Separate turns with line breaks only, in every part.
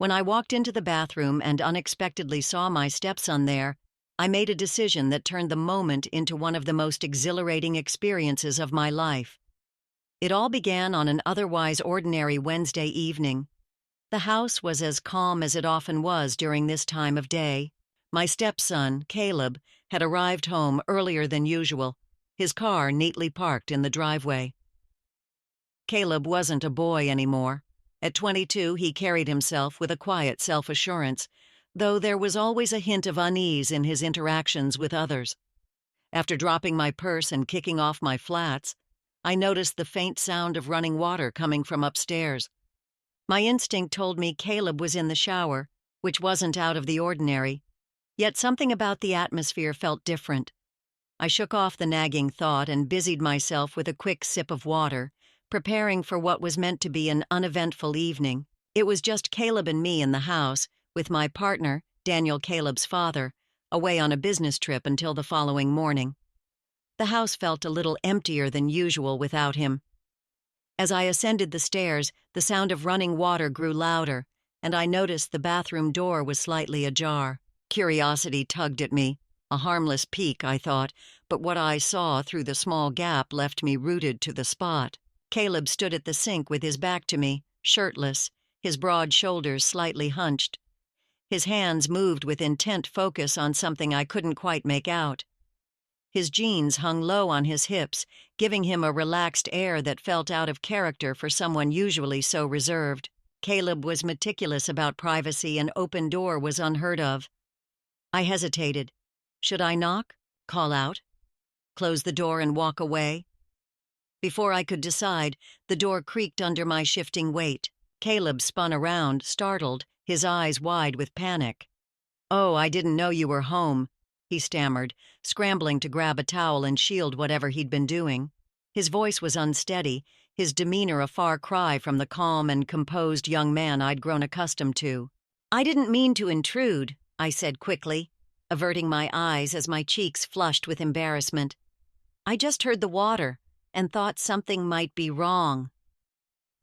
When I walked into the bathroom and unexpectedly saw my stepson there, I made a decision that turned the moment into one of the most exhilarating experiences of my life. It all began on an otherwise ordinary Wednesday evening. The house was as calm as it often was during this time of day. My stepson, Caleb, had arrived home earlier than usual, his car neatly parked in the driveway. Caleb wasn't a boy anymore. At 22, he carried himself with a quiet self-assurance, though there was always a hint of unease in his interactions with others. After dropping my purse and kicking off my flats, I noticed the faint sound of running water coming from upstairs. My instinct told me Caleb was in the shower, which wasn't out of the ordinary, yet something about the atmosphere felt different. I shook off the nagging thought and busied myself with a quick sip of water, preparing for what was meant to be an uneventful evening. It was just Caleb and me in the house, with my partner, Daniel Caleb's father, away on a business trip until the following morning. The house felt a little emptier than usual without him. As I ascended the stairs, the sound of running water grew louder, and I noticed the bathroom door was slightly ajar. Curiosity tugged at me. A harmless peek, I thought, but what I saw through the small gap left me rooted to the spot. Caleb stood at the sink with his back to me, shirtless, his broad shoulders slightly hunched. His hands moved with intent focus on something I couldn't quite make out. His jeans hung low on his hips, giving him a relaxed air that felt out of character for someone usually so reserved. Caleb was meticulous about privacy, and open door was unheard of. I hesitated. Should I knock? Call out? Close the door and walk away? Before I could decide, the door creaked under my shifting weight. Caleb spun around, startled, his eyes wide with panic. "Oh, I didn't know you were home," he stammered, scrambling to grab a towel and shield whatever he'd been doing. His voice was unsteady, his demeanor a far cry from the calm and composed young man I'd grown accustomed to. "I didn't mean to intrude," I said quickly, averting my eyes as my cheeks flushed with embarrassment. "I just heard the water and thought something might be wrong."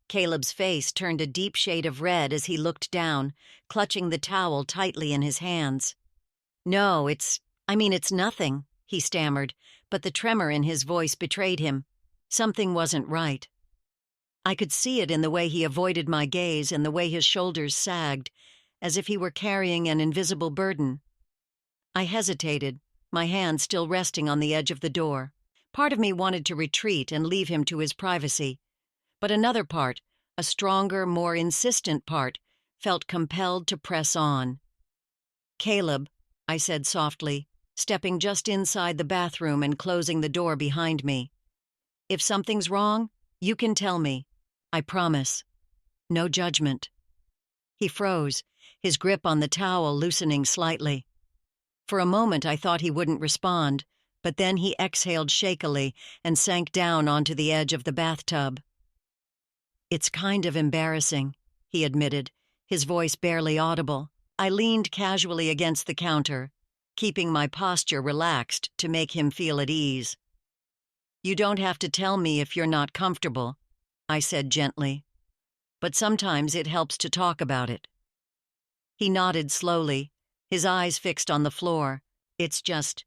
Caleb's face turned a deep shade of red as he looked down, clutching the towel tightly in his hands. "No, it's nothing," he stammered, but the tremor in his voice betrayed him. Something wasn't right. I could see it in the way he avoided my gaze and the way his shoulders sagged, as if he were carrying an invisible burden. I hesitated, my hand still resting on the edge of the door. Part of me wanted to retreat and leave him to his privacy, but another part, a stronger, more insistent part, felt compelled to press on. "Caleb," I said softly, stepping just inside the bathroom and closing the door behind me. "If something's wrong, you can tell me. I promise. No judgment." He froze, his grip on the towel loosening slightly. For a moment I thought he wouldn't respond, but then he exhaled shakily and sank down onto the edge of the bathtub. "It's kind of embarrassing," he admitted, his voice barely audible. I leaned casually against the counter, keeping my posture relaxed to make him feel at ease. "You don't have to tell me if you're not comfortable," I said gently, "but sometimes it helps to talk about it." He nodded slowly, his eyes fixed on the floor. "It's just,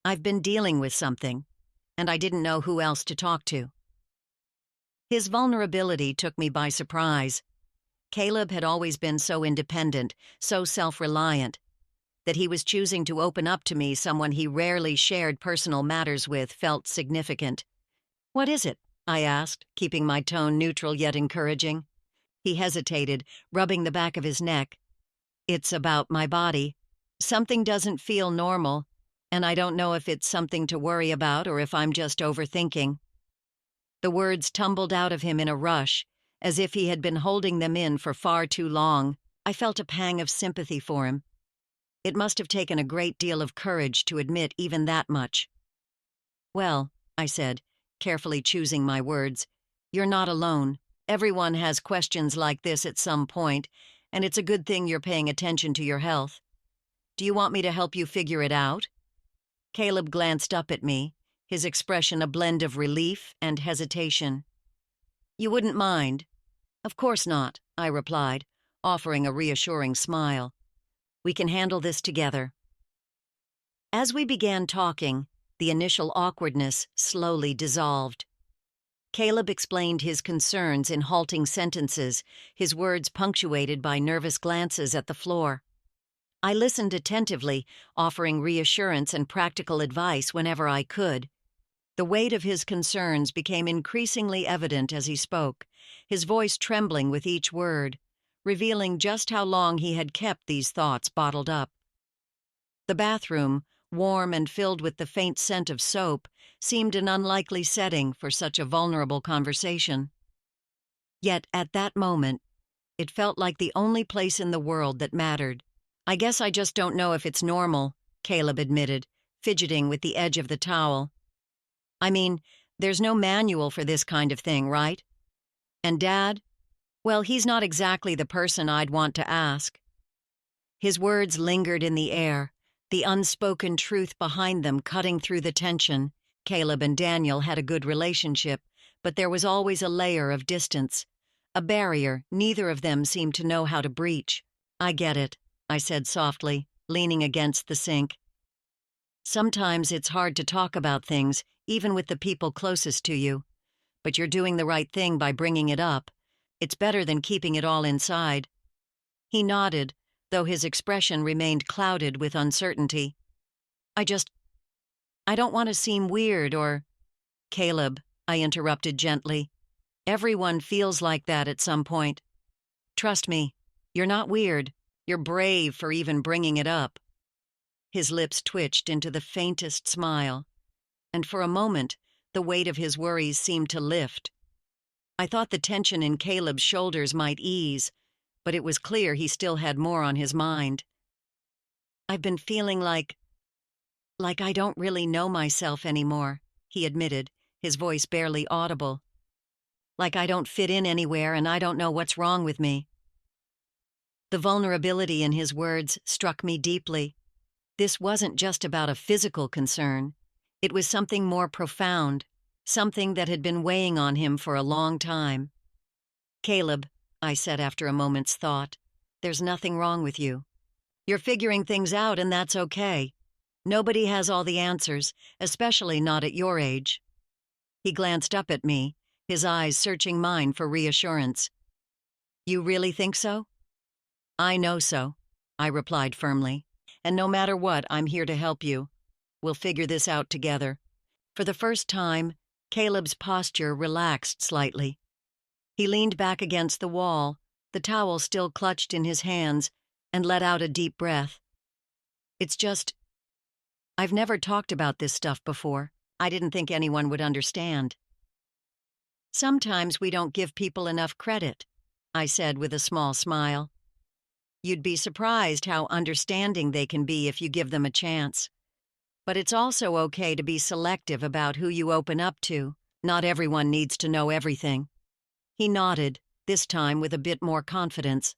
I've been dealing with something, and I didn't know who else to talk to." His vulnerability took me by surprise. Caleb had always been so independent, so self-reliant, that he was choosing to open up to me, someone he rarely shared personal matters with, felt significant. "What is it?" I asked, keeping my tone neutral yet encouraging. He hesitated, rubbing the back of his neck. "It's about my body. Something doesn't feel normal, and I don't know if it's something to worry about or if I'm just overthinking." The words tumbled out of him in a rush, as if he had been holding them in for far too long. I felt a pang of sympathy for him. It must have taken a great deal of courage to admit even that much. "Well," I said, carefully choosing my words, "you're not alone. Everyone has questions like this at some point, and it's a good thing you're paying attention to your health. Do you want me to help you figure it out?" Caleb glanced up at me, his expression a blend of relief and hesitation. "You wouldn't mind?" "Of course not," I replied, offering a reassuring smile. "We can handle this together." As we began talking, the initial awkwardness slowly dissolved. Caleb explained his concerns in halting sentences, his words punctuated by nervous glances at the floor. I listened attentively, offering reassurance and practical advice whenever I could. The weight of his concerns became increasingly evident as he spoke, his voice trembling with each word, revealing just how long he had kept these thoughts bottled up. The bathroom, warm and filled with the faint scent of soap, seemed an unlikely setting for such a vulnerable conversation. Yet, at that moment, it felt like the only place in the world that mattered. "I guess I just don't know if it's normal," Caleb admitted, fidgeting with the edge of the towel. "I mean, there's no manual for this kind of thing, right? And Dad? Well, he's not exactly the person I'd want to ask." His words lingered in the air, the unspoken truth behind them cutting through the tension. Caleb and Daniel had a good relationship, but there was always a layer of distance, a barrier neither of them seemed to know how to breach. "I get it," I said softly, leaning against the sink. "Sometimes it's hard to talk about things, even with the people closest to you. But you're doing the right thing by bringing it up. It's better than keeping it all inside." He nodded, though his expression remained clouded with uncertainty. I don't want to seem weird or—" "Caleb," I interrupted gently. "Everyone feels like that at some point. Trust me, you're not weird. You're brave for even bringing it up." His lips twitched into the faintest smile, and for a moment, the weight of his worries seemed to lift. I thought the tension in Caleb's shoulders might ease, but it was clear he still had more on his mind. "I've been feeling like I don't really know myself anymore," he admitted, his voice barely audible. "Like I don't fit in anywhere and I don't know what's wrong with me." The vulnerability in his words struck me deeply. This wasn't just about a physical concern. It was something more profound, something that had been weighing on him for a long time. "Caleb," I said after a moment's thought, "there's nothing wrong with you. You're figuring things out and that's okay. Nobody has all the answers, especially not at your age." He glanced up at me, his eyes searching mine for reassurance. "You really think so?" "I know so," I replied firmly. "And no matter what, I'm here to help you. We'll figure this out together." For the first time, Caleb's posture relaxed slightly. He leaned back against the wall, the towel still clutched in his hands, and let out a deep breath. "It's just, I've never talked about this stuff before. I didn't think anyone would understand." "Sometimes we don't give people enough credit," I said with a small smile. "You'd be surprised how understanding they can be if you give them a chance. But it's also okay to be selective about who you open up to. Not everyone needs to know everything." He nodded, this time with a bit more confidence.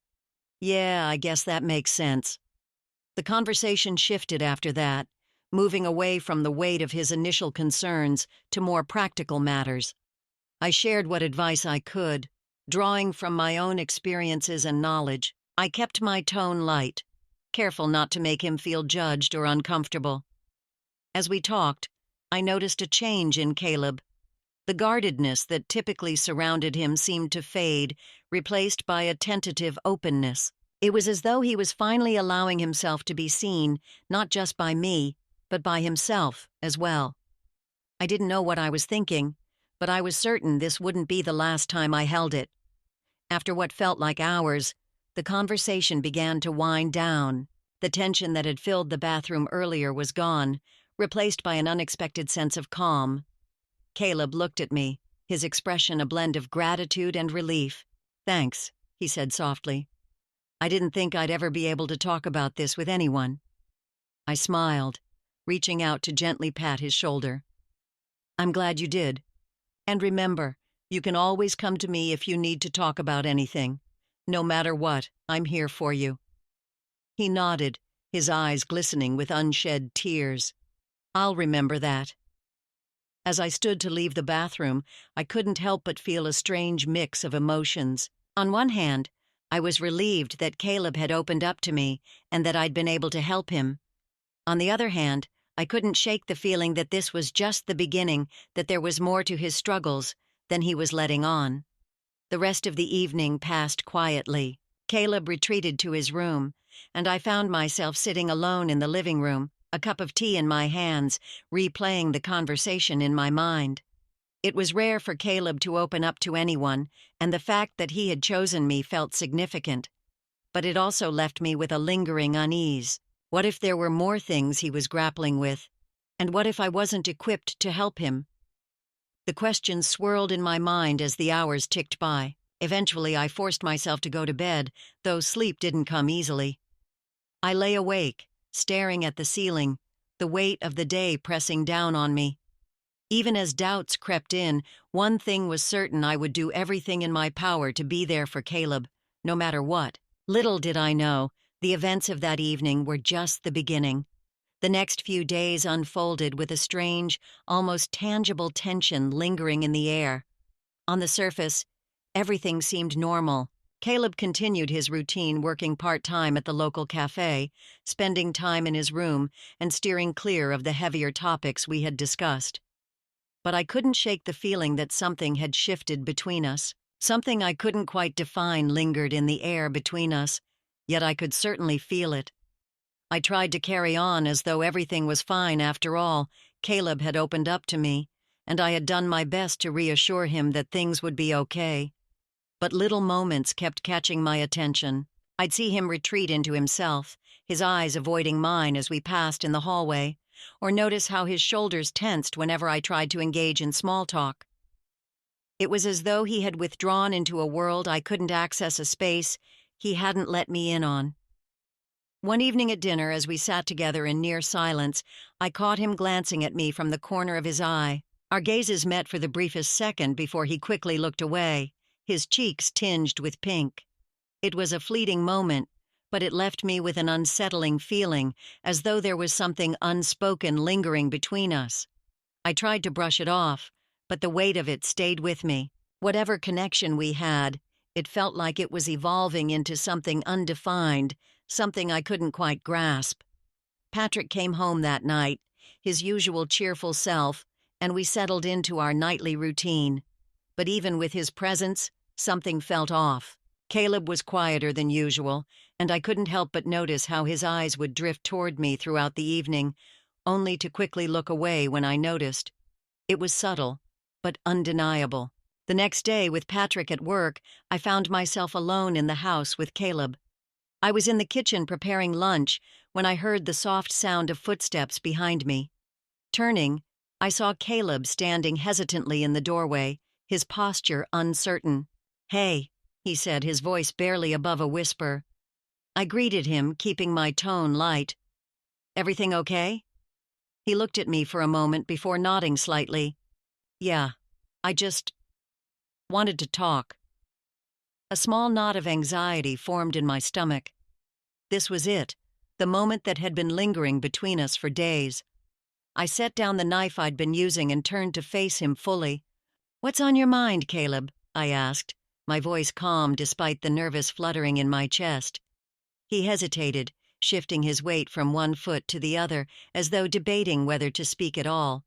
"Yeah, I guess that makes sense." The conversation shifted after that, moving away from the weight of his initial concerns to more practical matters. I shared what advice I could, drawing from my own experiences and knowledge. I kept my tone light, careful not to make him feel judged or uncomfortable. As we talked, I noticed a change in Caleb. The guardedness that typically surrounded him seemed to fade, replaced by a tentative openness. It was as though he was finally allowing himself to be seen, not just by me, but by himself as well. I didn't know what I was thinking, but I was certain this wouldn't be the last time I held it. After what felt like hours, the conversation began to wind down. The tension that had filled the bathroom earlier was gone, replaced by an unexpected sense of calm. Caleb looked at me, his expression a blend of gratitude and relief. "Thanks," he said softly. "I didn't think I'd ever be able to talk about this with anyone." I smiled, reaching out to gently pat his shoulder. "I'm glad you did. And remember, you can always come to me if you need to talk about anything. No matter what, I'm here for you." He nodded, his eyes glistening with unshed tears. "I'll remember that." As I stood to leave the bathroom, I couldn't help but feel a strange mix of emotions. On one hand, I was relieved that Caleb had opened up to me and that I'd been able to help him. On the other hand, I couldn't shake the feeling that this was just the beginning, that there was more to his struggles than he was letting on. The rest of the evening passed quietly. Caleb retreated to his room, and I found myself sitting alone in the living room, a cup of tea in my hands, replaying the conversation in my mind. It was rare for Caleb to open up to anyone, and the fact that he had chosen me felt significant. But it also left me with a lingering unease. What if there were more things he was grappling with? And what if I wasn't equipped to help him? The questions swirled in my mind as the hours ticked by. Eventually, I forced myself to go to bed, though sleep didn't come easily. I lay awake, staring at the ceiling, the weight of the day pressing down on me. Even as doubts crept in, one thing was certain: I would do everything in my power to be there for Caleb, no matter what. Little did I know, the events of that evening were just the beginning. The next few days unfolded with a strange, almost tangible tension lingering in the air. On the surface, everything seemed normal. Caleb continued his routine, working part-time at the local cafe, spending time in his room, and steering clear of the heavier topics we had discussed. But I couldn't shake the feeling that something had shifted between us. Something I couldn't quite define lingered in the air between us, yet I could certainly feel it. I tried to carry on as though everything was fine. After all, Caleb had opened up to me, and I had done my best to reassure him that things would be okay. But little moments kept catching my attention. I'd see him retreat into himself, his eyes avoiding mine as we passed in the hallway, or notice how his shoulders tensed whenever I tried to engage in small talk. It was as though he had withdrawn into a world I couldn't access, a space he hadn't let me in on. One evening at dinner, as we sat together in near silence, I caught him glancing at me from the corner of his eye. Our gazes met for the briefest second before he quickly looked away, his cheeks tinged with pink. It was a fleeting moment, but it left me with an unsettling feeling, as though there was something unspoken lingering between us. I tried to brush it off, but the weight of it stayed with me. Whatever connection we had, it felt like it was evolving into something undefined, something I couldn't quite grasp. Patrick came home that night, his usual cheerful self, and we settled into our nightly routine. But even with his presence, something felt off. Caleb was quieter than usual, and I couldn't help but notice how his eyes would drift toward me throughout the evening, only to quickly look away when I noticed. It was subtle, but undeniable. The next day, with Patrick at work, I found myself alone in the house with Caleb. I was in the kitchen preparing lunch when I heard the soft sound of footsteps behind me. Turning, I saw Caleb standing hesitantly in the doorway, his posture uncertain. "Hey," he said, his voice barely above a whisper. I greeted him, keeping my tone light. "Everything okay?" He looked at me for a moment before nodding slightly. "Yeah, I just wanted to talk." A small knot of anxiety formed in my stomach. This was it, the moment that had been lingering between us for days. I set down the knife I'd been using and turned to face him fully. "What's on your mind, Caleb?" I asked, my voice calm despite the nervous fluttering in my chest. He hesitated, shifting his weight from one foot to the other, as though debating whether to speak at all.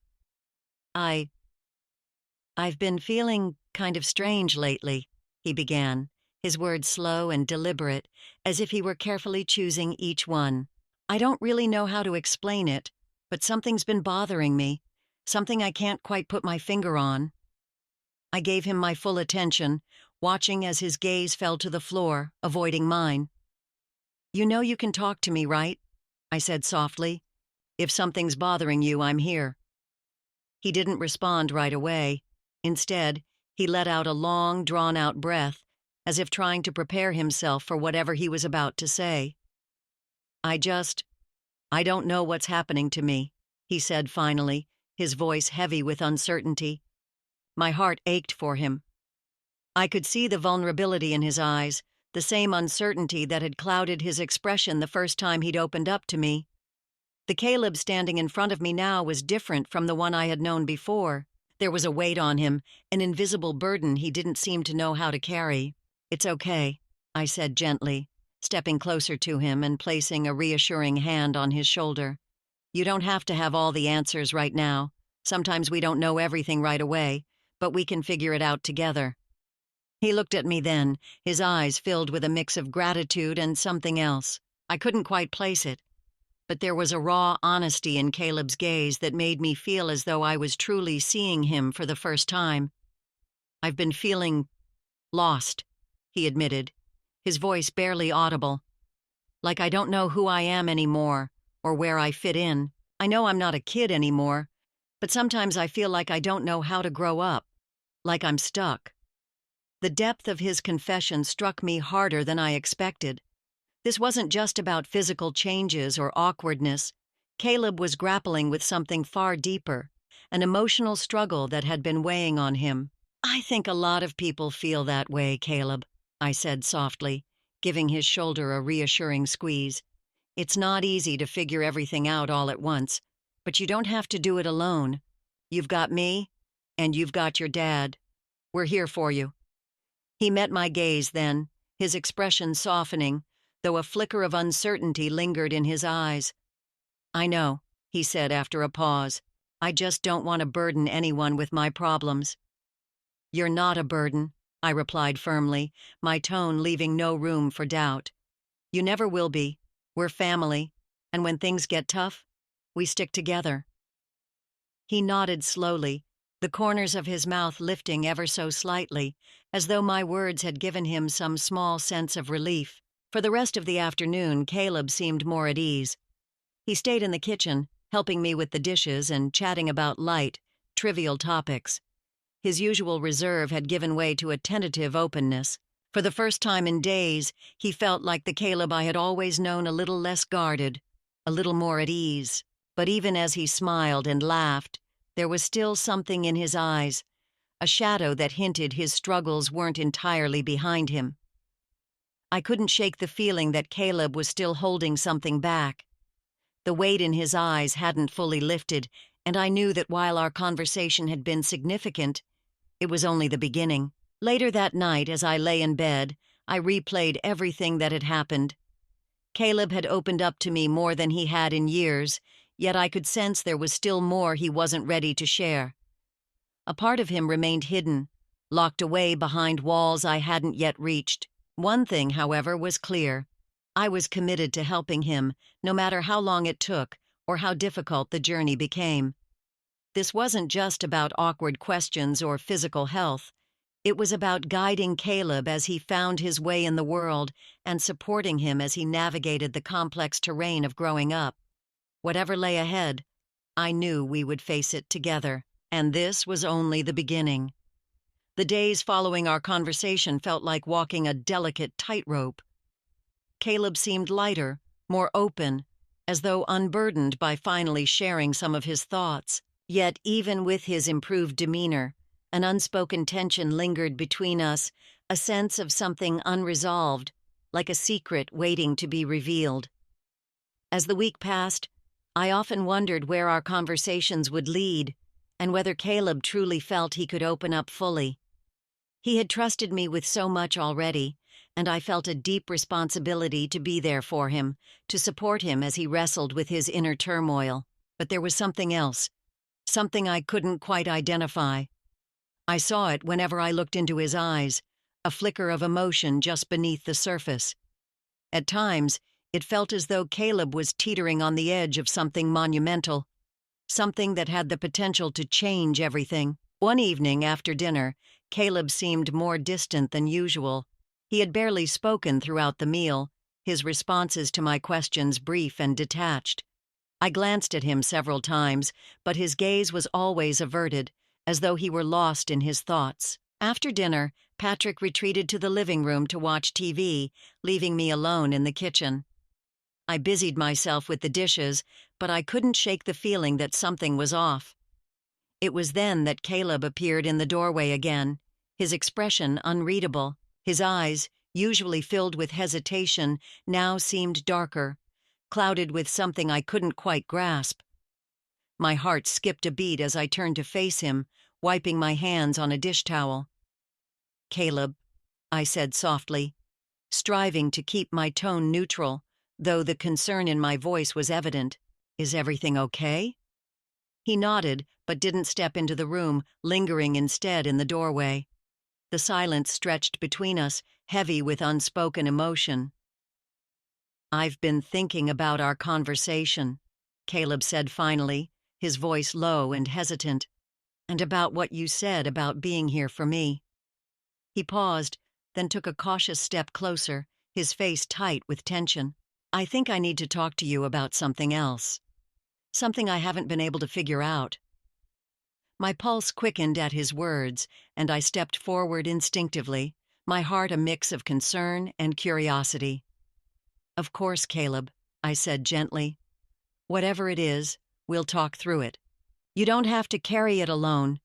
I've been feeling kind of strange lately," he began, his words slow and deliberate, as if he were carefully choosing each one. "I don't really know how to explain it, but something's been bothering me, something I can't quite put my finger on." I gave him my full attention, watching as his gaze fell to the floor, avoiding mine. "You know you can talk to me, right?" I said softly. "If something's bothering you, I'm here." He didn't respond right away. Instead, he let out a long, drawn-out breath, as if trying to prepare himself for whatever he was about to say. I don't know what's happening to me," he said finally, his voice heavy with uncertainty. My heart ached for him. I could see the vulnerability in his eyes, the same uncertainty that had clouded his expression the first time he'd opened up to me. The Caleb standing in front of me now was different from the one I had known before. There was a weight on him, an invisible burden he didn't seem to know how to carry. "It's okay," I said gently, stepping closer to him and placing a reassuring hand on his shoulder. You don't have to have all the answers right now. Sometimes we don't know everything right away, but we can figure it out together. He looked at me then, his eyes filled with a mix of gratitude and something else. I couldn't quite place it, but there was a raw honesty in Caleb's gaze that made me feel as though I was truly seeing him for the first time. I've been feeling lost, he admitted, his voice barely audible. Like I don't know who I am anymore, or where I fit in. I know I'm not a kid anymore, but sometimes I feel like I don't know how to grow up, like I'm stuck. The depth of his confession struck me harder than I expected. This wasn't just about physical changes or awkwardness. Caleb was grappling with something far deeper, an emotional struggle that had been weighing on him. I think a lot of people feel that way, Caleb, I said softly, giving his shoulder a reassuring squeeze. It's not easy to figure everything out all at once, but you don't have to do it alone. You've got me, and you've got your dad. We're here for you. He met my gaze then, his expression softening, though a flicker of uncertainty lingered in his eyes. I know, he said after a pause. I just don't want to burden anyone with my problems. You're not a burden, I replied firmly, my tone leaving no room for doubt. You never will be. We're family, and when things get tough, we stick together. He nodded slowly, the corners of his mouth lifting ever so slightly, as though my words had given him some small sense of relief. For the rest of the afternoon, Caleb seemed more at ease. He stayed in the kitchen, helping me with the dishes and chatting about light, trivial topics. His usual reserve had given way to a tentative openness. For the first time in days, he felt like the Caleb I had always known, a little less guarded, a little more at ease. But even as he smiled and laughed, there was still something in his eyes, a shadow that hinted his struggles weren't entirely behind him. I couldn't shake the feeling that Caleb was still holding something back. The weight in his eyes hadn't fully lifted, and I knew that while our conversation had been significant, it was only the beginning. Later that night, as I lay in bed, I replayed everything that had happened. Caleb had opened up to me more than he had in years, yet I could sense there was still more he wasn't ready to share. A part of him remained hidden, locked away behind walls I hadn't yet reached. One thing, however, was clear. I was committed to helping him, no matter how long it took or how difficult the journey became. This wasn't just about awkward questions or physical health. It was about guiding Caleb as he found his way in the world and supporting him as he navigated the complex terrain of growing up. Whatever lay ahead, I knew we would face it together, and this was only the beginning. The days following our conversation felt like walking a delicate tightrope. Caleb seemed lighter, more open, as though unburdened by finally sharing some of his thoughts. Yet even with his improved demeanor, an unspoken tension lingered between us, a sense of something unresolved, like a secret waiting to be revealed. As the week passed, I often wondered where our conversations would lead, and whether Caleb truly felt he could open up fully. He had trusted me with so much already, and I felt a deep responsibility to be there for him, to support him as he wrestled with his inner turmoil. But there was something else, something I couldn't quite identify. I saw it whenever I looked into his eyes, a flicker of emotion just beneath the surface. At times, it felt as though Caleb was teetering on the edge of something monumental, something that had the potential to change everything. One evening after dinner, Caleb seemed more distant than usual. He had barely spoken throughout the meal, his responses to my questions brief and detached. I glanced at him several times, but his gaze was always averted, as though he were lost in his thoughts. After dinner, Patrick retreated to the living room to watch TV, leaving me alone in the kitchen. I busied myself with the dishes, but I couldn't shake the feeling that something was off. It was then that Caleb appeared in the doorway again, his expression unreadable. His eyes, usually filled with hesitation, now seemed darker, clouded with something I couldn't quite grasp. My heart skipped a beat as I turned to face him, wiping my hands on a dish towel. "Caleb," I said softly, striving to keep my tone neutral, though the concern in my voice was evident. "Is everything okay?" He nodded, but didn't step into the room, lingering instead in the doorway. The silence stretched between us, heavy with unspoken emotion. "I've been thinking about our conversation," Caleb said finally, his voice low and hesitant, "and about what you said about being here for me." He paused, then took a cautious step closer, his face tight with tension. "I think I need to talk to you about something else. Something I haven't been able to figure out." My pulse quickened at his words, and I stepped forward instinctively, my heart a mix of concern and curiosity. "Of course, Caleb," I said gently. "Whatever it is, we'll talk through it. You don't have to carry it alone."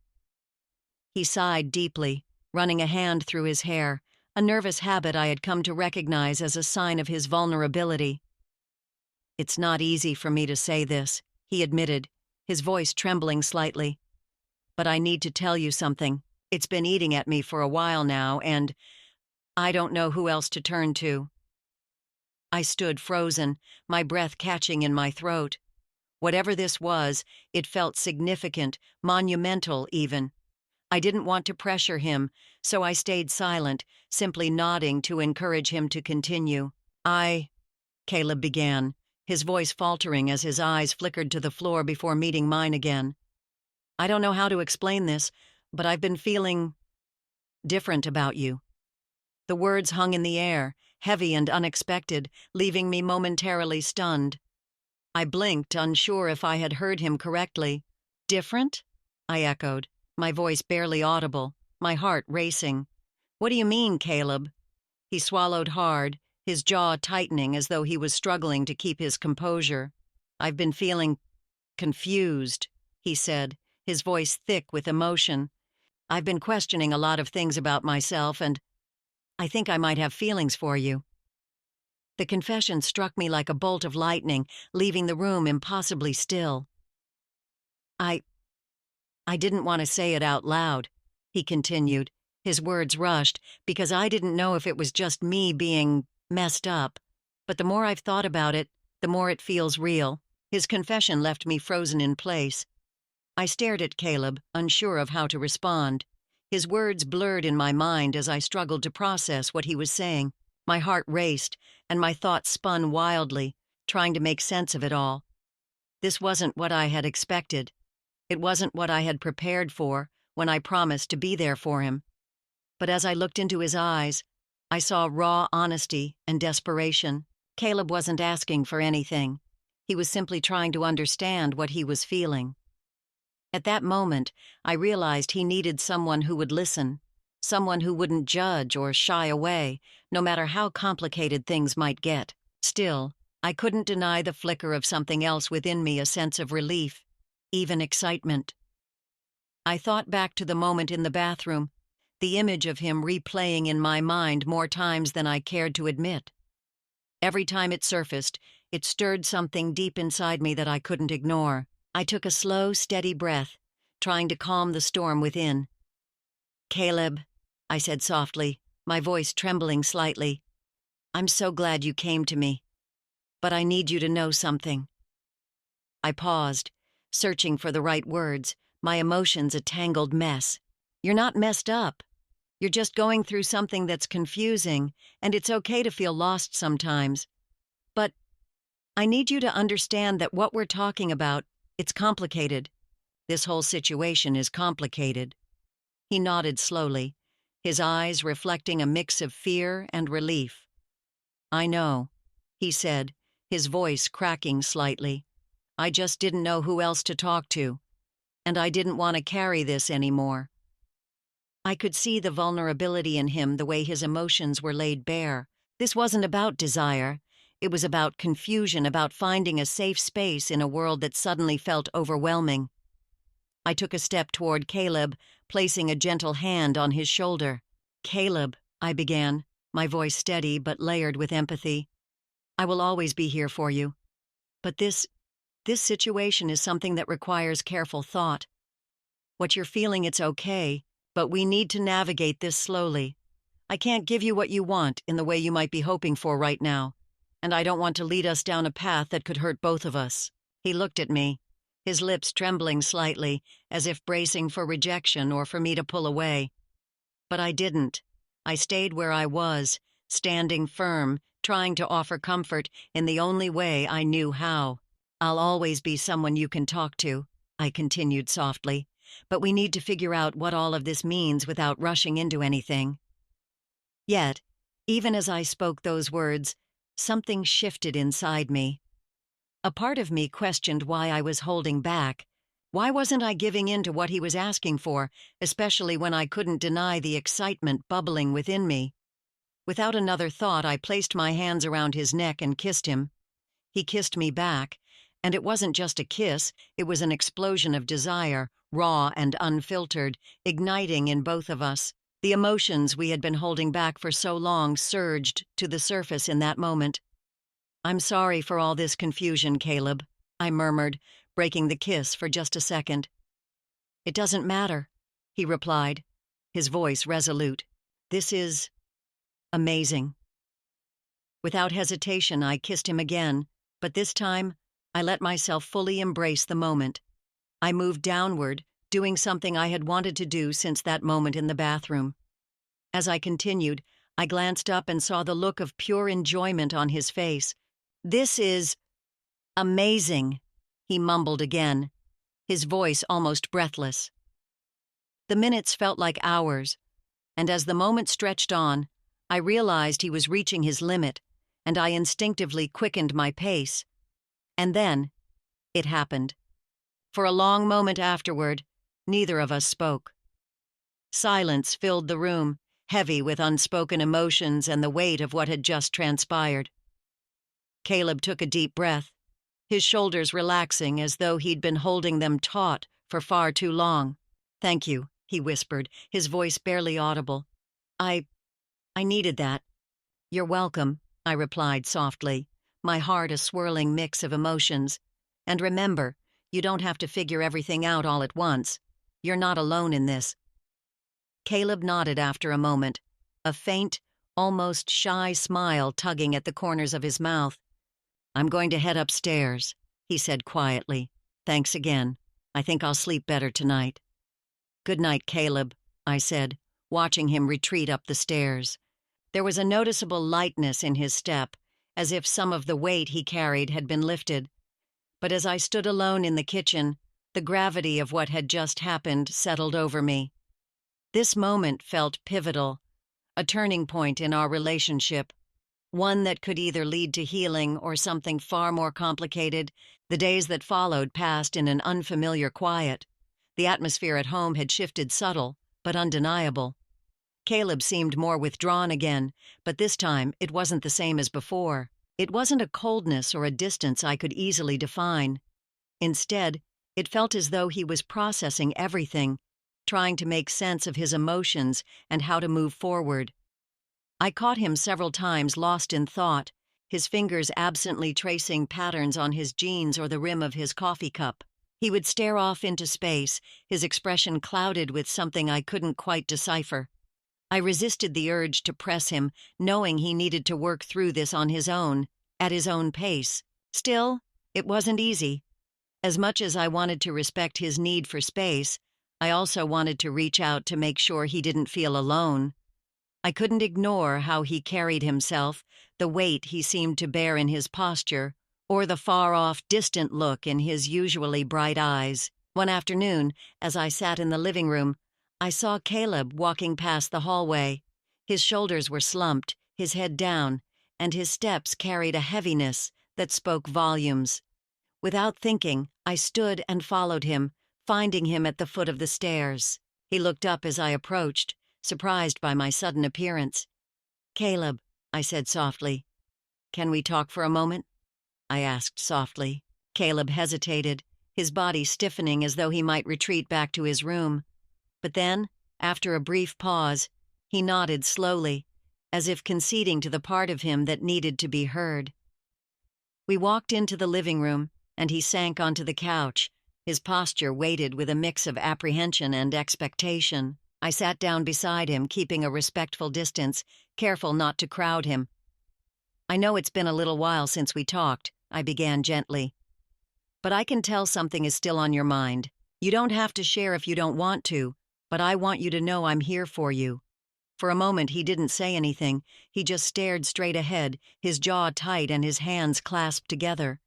He sighed deeply, running a hand through his hair, a nervous habit I had come to recognize as a sign of his vulnerability. "It's not easy for me to say this," he admitted, his voice trembling slightly. "But I need to tell you something. It's been eating at me for a while now, and I don't know who else to turn to." I stood frozen, my breath catching in my throat. Whatever this was, it felt significant, monumental even. I didn't want to pressure him, so I stayed silent, simply nodding to encourage him to continue. Caleb began, his voice faltering as his eyes flickered to the floor before meeting mine again. "I don't know how to explain this, but I've been feeling different about you." The words hung in the air, heavy and unexpected, leaving me momentarily stunned. I blinked, unsure if I had heard him correctly. "Different?" I echoed, my voice barely audible, my heart racing. "What do you mean, Caleb?" He swallowed hard, his jaw tightening as though he was struggling to keep his composure. "I've been feeling confused," he said, his voice thick with emotion. "I've been questioning a lot of things about myself, and I think I might have feelings for you." The confession struck me like a bolt of lightning, leaving the room impossibly still. I didn't want to say it out loud," he continued, his words rushed, "because I didn't know if it was just me being messed up. But the more I've thought about it, the more it feels real." His confession left me frozen in place. I stared at Caleb, unsure of how to respond. His words blurred in my mind as I struggled to process what he was saying. My heart raced, and my thoughts spun wildly, trying to make sense of it all. This wasn't what I had expected. It wasn't what I had prepared for when I promised to be there for him. But as I looked into his eyes, I saw raw honesty and desperation. Caleb wasn't asking for anything. He was simply trying to understand what he was feeling. At that moment, I realized he needed someone who would listen, someone who wouldn't judge or shy away, no matter how complicated things might get. Still, I couldn't deny the flicker of something else within me, a sense of relief, even excitement. I thought back to the moment in the bathroom, the image of him replaying in my mind more times than I cared to admit. Every time it surfaced, it stirred something deep inside me that I couldn't ignore. I took a slow, steady breath, trying to calm the storm within. "Caleb," I said softly, my voice trembling slightly, "I'm so glad you came to me. But I need you to know something." I paused, searching for the right words, my emotions a tangled mess. "You're not messed up. You're just going through something that's confusing, and it's okay to feel lost sometimes. But I need you to understand that what we're talking about, it's complicated. This whole situation is complicated." He nodded slowly, his eyes reflecting a mix of fear and relief. "I know," he said, his voice cracking slightly. "I just didn't know who else to talk to, and I didn't want to carry this anymore." I could see the vulnerability in him, the way his emotions were laid bare. This wasn't about desire. It was about confusion, about finding a safe space in a world that suddenly felt overwhelming. I took a step toward Caleb, placing a gentle hand on his shoulder. "Caleb," I began, my voice steady but layered with empathy, "I will always be here for you. But this situation is something that requires careful thought. What you're feeling, it's okay, but we need to navigate this slowly. I can't give you what you want in the way you might be hoping for right now, and I don't want to lead us down a path that could hurt both of us." He looked at me, his lips trembling slightly, as if bracing for rejection or for me to pull away. But I didn't. I stayed where I was, standing firm, trying to offer comfort in the only way I knew how. "I'll always be someone you can talk to," I continued softly, "but we need to figure out what all of this means without rushing into anything." Yet, even as I spoke those words, something shifted inside me. A part of me questioned why I was holding back. Why wasn't I giving in to what he was asking for, especially when I couldn't deny the excitement bubbling within me? Without another thought, I placed my hands around his neck and kissed him. He kissed me back, and it wasn't just a kiss, it was an explosion of desire, raw and unfiltered, igniting in both of us. The emotions we had been holding back for so long surged to the surface in that moment. "I'm sorry for all this confusion, Caleb," I murmured, breaking the kiss for just a second. "It doesn't matter," he replied, his voice resolute. "This is amazing." Without hesitation, I kissed him again, but this time, I let myself fully embrace the moment. I moved downward, doing something I had wanted to do since that moment in the bathroom. As I continued, I glanced up and saw the look of pure enjoyment on his face. "This is amazing," he mumbled again, his voice almost breathless. The minutes felt like hours, and as the moment stretched on, I realized he was reaching his limit, and I instinctively quickened my pace. And then, it happened. For a long moment afterward, neither of us spoke. Silence filled the room, heavy with unspoken emotions and the weight of what had just transpired. Caleb took a deep breath, his shoulders relaxing as though he'd been holding them taut for far too long. "Thank you," he whispered, his voice barely audible. I needed that." "You're welcome," I replied softly, my heart a swirling mix of emotions. "And remember, you don't have to figure everything out all at once. You're not alone in this." Caleb nodded after a moment, a faint, almost shy smile tugging at the corners of his mouth. "I'm going to head upstairs," he said quietly. "Thanks again. I think I'll sleep better tonight." "Good night, Caleb," I said, watching him retreat up the stairs. There was a noticeable lightness in his step, as if some of the weight he carried had been lifted. But as I stood alone in the kitchen, the gravity of what had just happened settled over me. This moment felt pivotal, a turning point in our relationship, one that could either lead to healing or something far more complicated. The days that followed passed in an unfamiliar quiet. The atmosphere at home had shifted, subtle but undeniable. Caleb seemed more withdrawn again, but this time it wasn't the same as before. It wasn't a coldness or a distance I could easily define. Instead, it felt as though he was processing everything, trying to make sense of his emotions and how to move forward. I caught him several times lost in thought, his fingers absently tracing patterns on his jeans or the rim of his coffee cup. He would stare off into space, his expression clouded with something I couldn't quite decipher. I resisted the urge to press him, knowing he needed to work through this on his own, at his own pace. Still, it wasn't easy. As much as I wanted to respect his need for space, I also wanted to reach out to make sure he didn't feel alone. I couldn't ignore how he carried himself, the weight he seemed to bear in his posture, or the far-off, distant look in his usually bright eyes. One afternoon, as I sat in the living room, I saw Caleb walking past the hallway. His shoulders were slumped, his head down, and his steps carried a heaviness that spoke volumes. Without thinking, I stood and followed him, finding him at the foot of the stairs. He looked up as I approached, surprised by my sudden appearance. "Caleb," I said softly. "Can we talk for a moment?" I asked softly. Caleb hesitated, his body stiffening as though he might retreat back to his room. But then, after a brief pause, he nodded slowly, as if conceding to the part of him that needed to be heard. We walked into the living room, and he sank onto the couch, his posture weighted with a mix of apprehension and expectation. I sat down beside him, keeping a respectful distance, careful not to crowd him. "I know it's been a little while since we talked," I began gently. "But I can tell something is still on your mind. You don't have to share if you don't want to, but I want you to know I'm here for you." For a moment he didn't say anything. He just stared straight ahead, his jaw tight and his hands clasped together.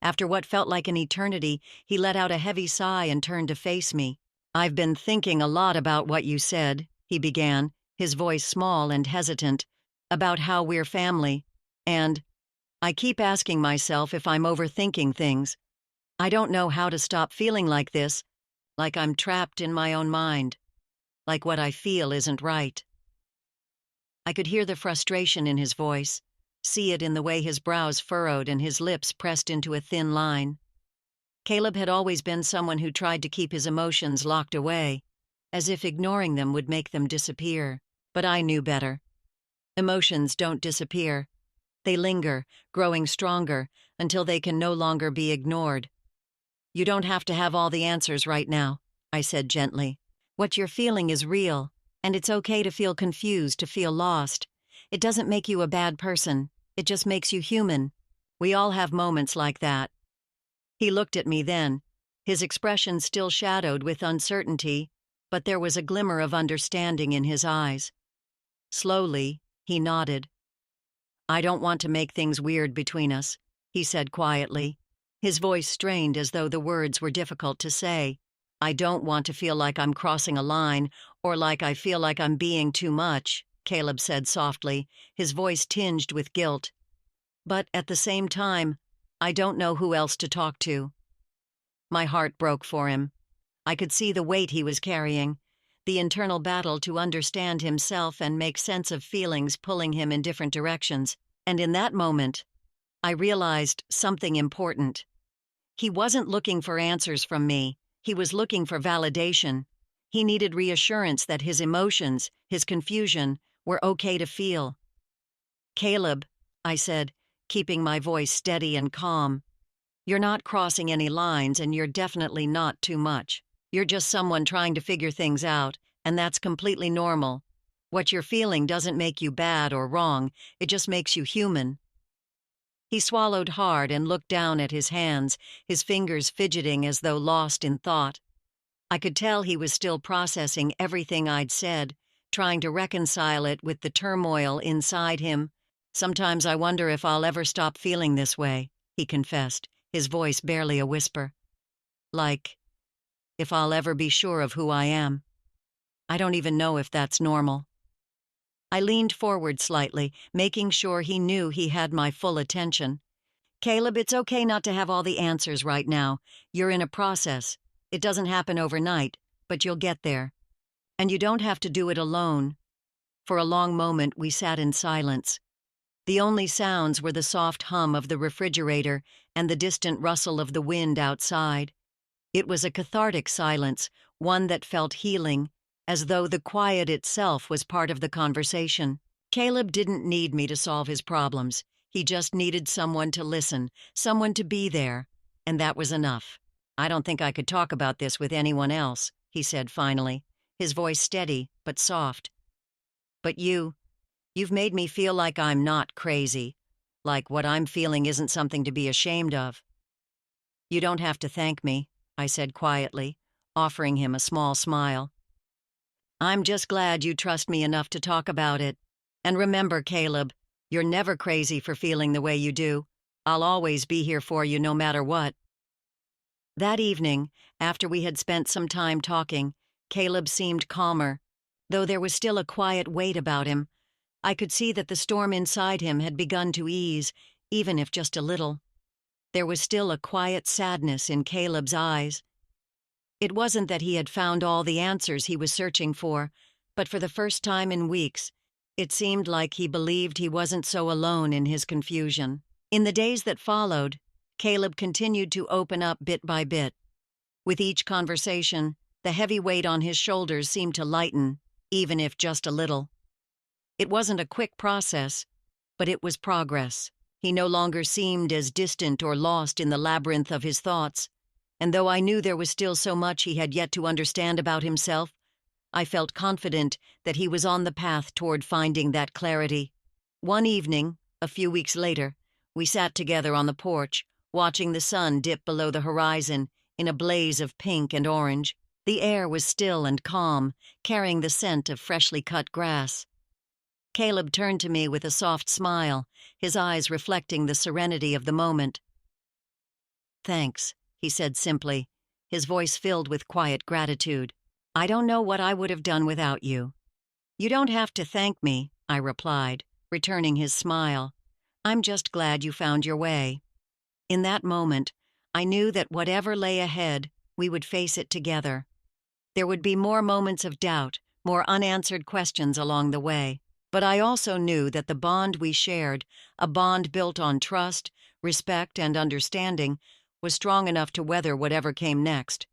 After what felt like an eternity, he let out a heavy sigh and turned to face me. "I've been thinking a lot about what you said," he began, his voice small and hesitant, "about how we're family. And I keep asking myself if I'm overthinking things. I don't know how to stop feeling like this, like I'm trapped in my own mind, like what I feel isn't right." I could hear the frustration in his voice, see it in the way his brows furrowed and his lips pressed into a thin line. Caleb had always been someone who tried to keep his emotions locked away, as if ignoring them would make them disappear. But I knew better. Emotions don't disappear. They linger, growing stronger, until they can no longer be ignored. "You don't have to have all the answers right now," I said gently. "What you're feeling is real, and it's okay to feel confused, to feel lost. It doesn't make you a bad person. It just makes you human. We all have moments like that." He looked at me then, his expression still shadowed with uncertainty, but there was a glimmer of understanding in his eyes. Slowly, he nodded. "I don't want to make things weird between us," he said quietly, his voice strained as though the words were difficult to say. "I don't want to feel like I'm crossing a line, or like I feel like I'm being too much," Caleb said softly, his voice tinged with guilt. "But at the same time, I don't know who else to talk to." My heart broke for him. I could see the weight he was carrying, the internal battle to understand himself and make sense of feelings pulling him in different directions. And in that moment, I realized something important. He wasn't looking for answers from me. He was looking for validation. He needed reassurance that his emotions, his confusion, were okay to feel. "Caleb," I said, keeping my voice steady and calm, "you're not crossing any lines, and you're definitely not too much. You're just someone trying to figure things out, and that's completely normal. What you're feeling doesn't make you bad or wrong, it just makes you human." He swallowed hard and looked down at his hands, his fingers fidgeting as though lost in thought. I could tell he was still processing everything I'd said, trying to reconcile it with the turmoil inside him. "Sometimes I wonder if I'll ever stop feeling this way," he confessed, his voice barely a whisper. "Like, if I'll ever be sure of who I am. I don't even know if that's normal." I leaned forward slightly, making sure he knew he had my full attention. "Caleb, it's okay not to have all the answers right now. You're in a process. It doesn't happen overnight, but you'll get there. And you don't have to do it alone." For a long moment we sat in silence. The only sounds were the soft hum of the refrigerator and the distant rustle of the wind outside. It was a cathartic silence, one that felt healing, as though the quiet itself was part of the conversation. Caleb didn't need me to solve his problems. He just needed someone to listen, someone to be there, and that was enough. "I don't think I could talk about this with anyone else," he said finally, his voice steady but soft. "But you've made me feel like I'm not crazy, like what I'm feeling isn't something to be ashamed of." "You don't have to thank me," I said quietly, offering him a small smile. "I'm just glad you trust me enough to talk about it. And remember, Caleb, you're never crazy for feeling the way you do. I'll always be here for you no matter what." That evening, after we had spent some time talking, Caleb seemed calmer. Though there was still a quiet weight about him, I could see that the storm inside him had begun to ease, even if just a little. There was still a quiet sadness in Caleb's eyes. It wasn't that he had found all the answers he was searching for, but for the first time in weeks, it seemed like he believed he wasn't so alone in his confusion. In the days that followed, Caleb continued to open up bit by bit. With each conversation, the heavy weight on his shoulders seemed to lighten, even if just a little. It wasn't a quick process, but it was progress. He no longer seemed as distant or lost in the labyrinth of his thoughts. And though I knew there was still so much he had yet to understand about himself, I felt confident that he was on the path toward finding that clarity. One evening, a few weeks later, we sat together on the porch, watching the sun dip below the horizon in a blaze of pink and orange. The air was still and calm, carrying the scent of freshly cut grass. Caleb turned to me with a soft smile, his eyes reflecting the serenity of the moment. "Thanks," he said simply, his voice filled with quiet gratitude. "I don't know what I would have done without you." "You don't have to thank me," I replied, returning his smile. "I'm just glad you found your way." In that moment, I knew that whatever lay ahead, we would face it together. There would be more moments of doubt, more unanswered questions along the way. But I also knew that the bond we shared, a bond built on trust, respect, and understanding, was strong enough to weather whatever came next.